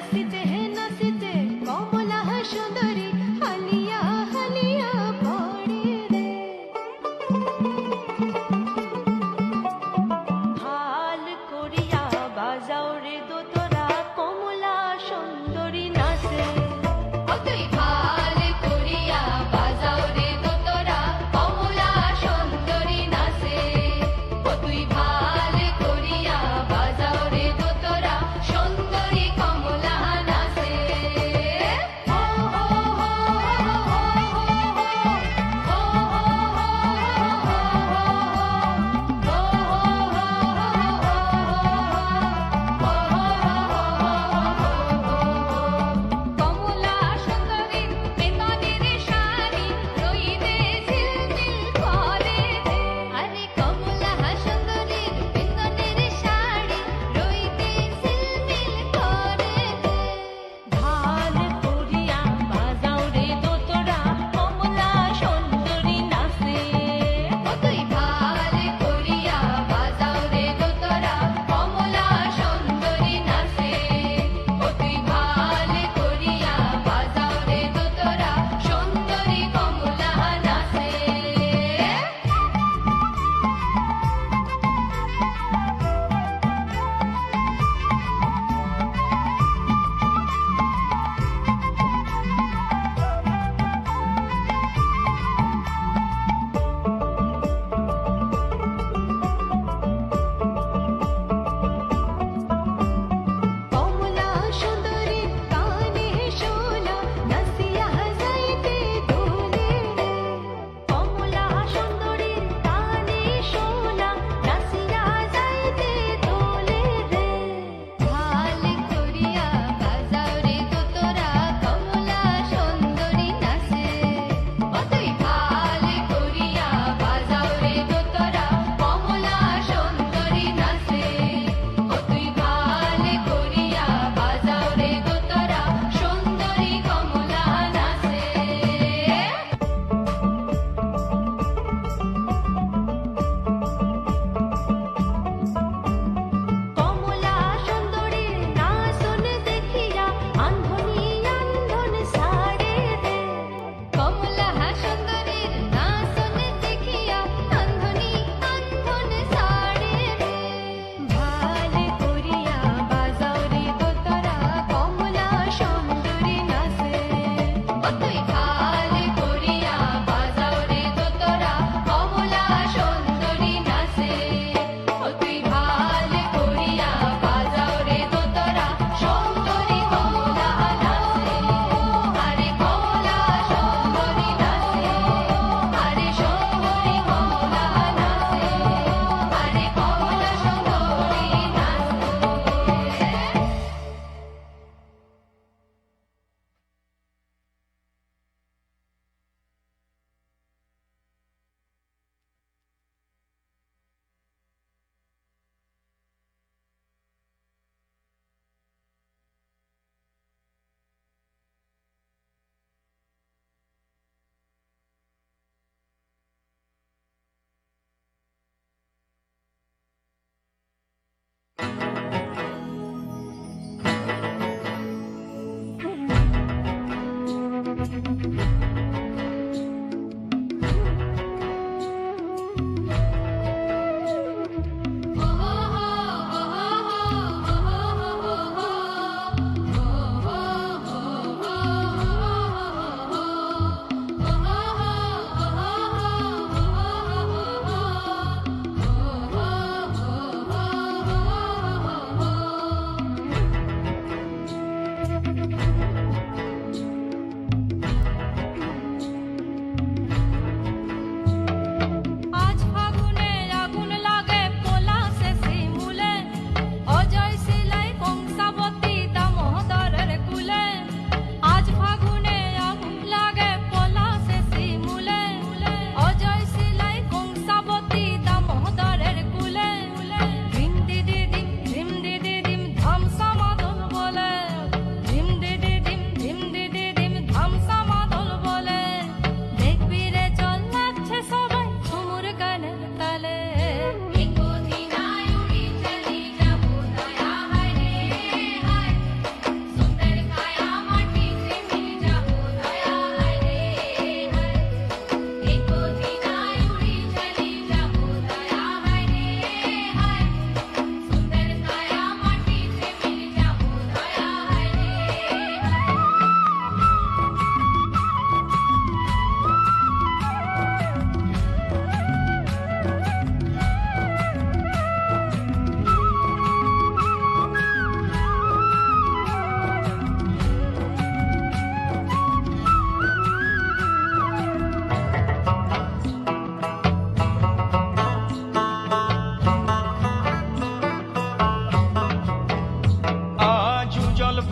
নাচিতে হে নাচিতে কমলা সুন্দরী হালিয়া হালিয়া পড়ে রে। ভাল করিয়া বাজাও রে দোতরা কমলা সুন্দরী নাচে। ও তুই ভাল করিয়া বাজাও রে দোতরা কমলা সুন্দরী নাচে। ও তুই ভাল করিয়া বাজাও রে দোতরা সুন্দরী কমলা নাচে।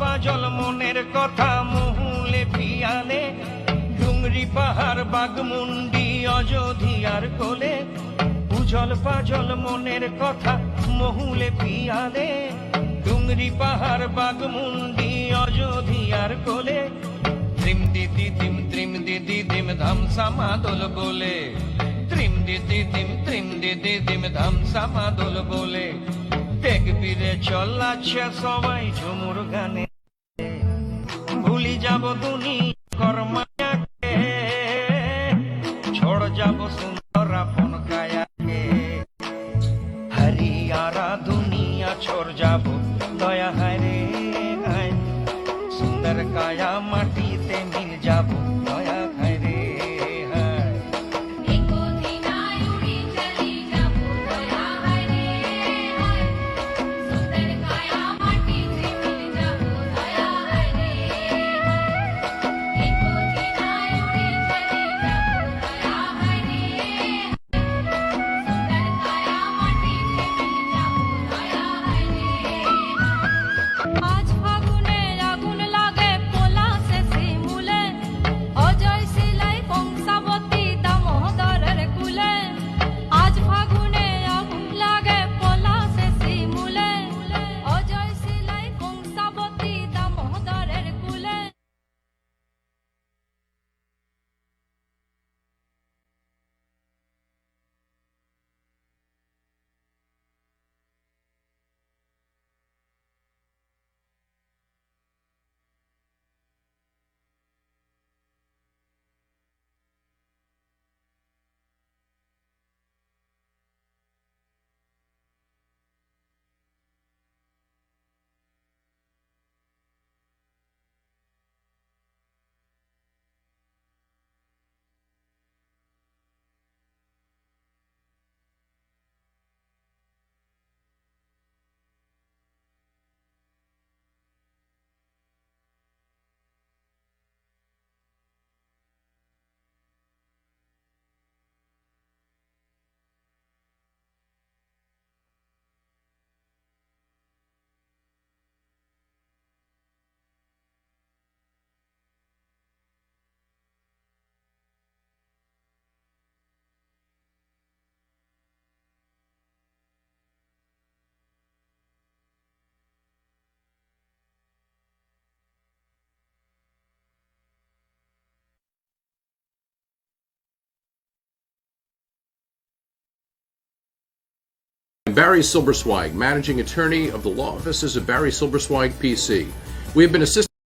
পাজল মনের কথা মহুলে পিয়ালে, ডুংরি পাহাড় বাগমুন্ডি অযোধিয়ার কোলে। উজল পাজল মনের কথা মহুলে পিয়ালে, ডুংরি পাহাড় বাগমুন্ডি অযোধিয়ার কোলে। ত্রিম দিদি দিম ধামসামা দোল বলে, ত্রিম দিদি দিম ধামসামা দোল বলে। দেখবিরে চলাচ্ছে সবাই ঝুমুর গানে, ভুলি যাব দুনিয়ার মায়াকে, छोड़ যাব সুন্দর আপন কায়াকে। हरियारा दुनिया छोड़ যাব দয়া হায় রে হায়, সুন্দর কায়া মাটিতে মিল যাব দয়া হায় রে হায়। একদিনায় উড়ি চলি যাব দয়া হায় রে হায়, সুন্দর কায়া মাটিতে মিল যাব দয়া হায় রে হায়। একদিনায় উড়ি চলি যাব দয়া হায় রে হায়, সুন্দর কায়া মাটিতে মিল যাব দয়া হায় রে হায়। আজ ফাগুনে আগুন লাগে পলাশে শিমুলে, অজয় শিলাই কংসাবতী দামোদরের কুলে। আজ ফাগুনে আগুন লাগে পলাশে শিমুলে, অজয় শিলাই কংসাবতী দামোদরের কুলে। Barry Silbersweig, Managing Attorney of the Law Offices of Barry Silbersweig, PC. We have been assisted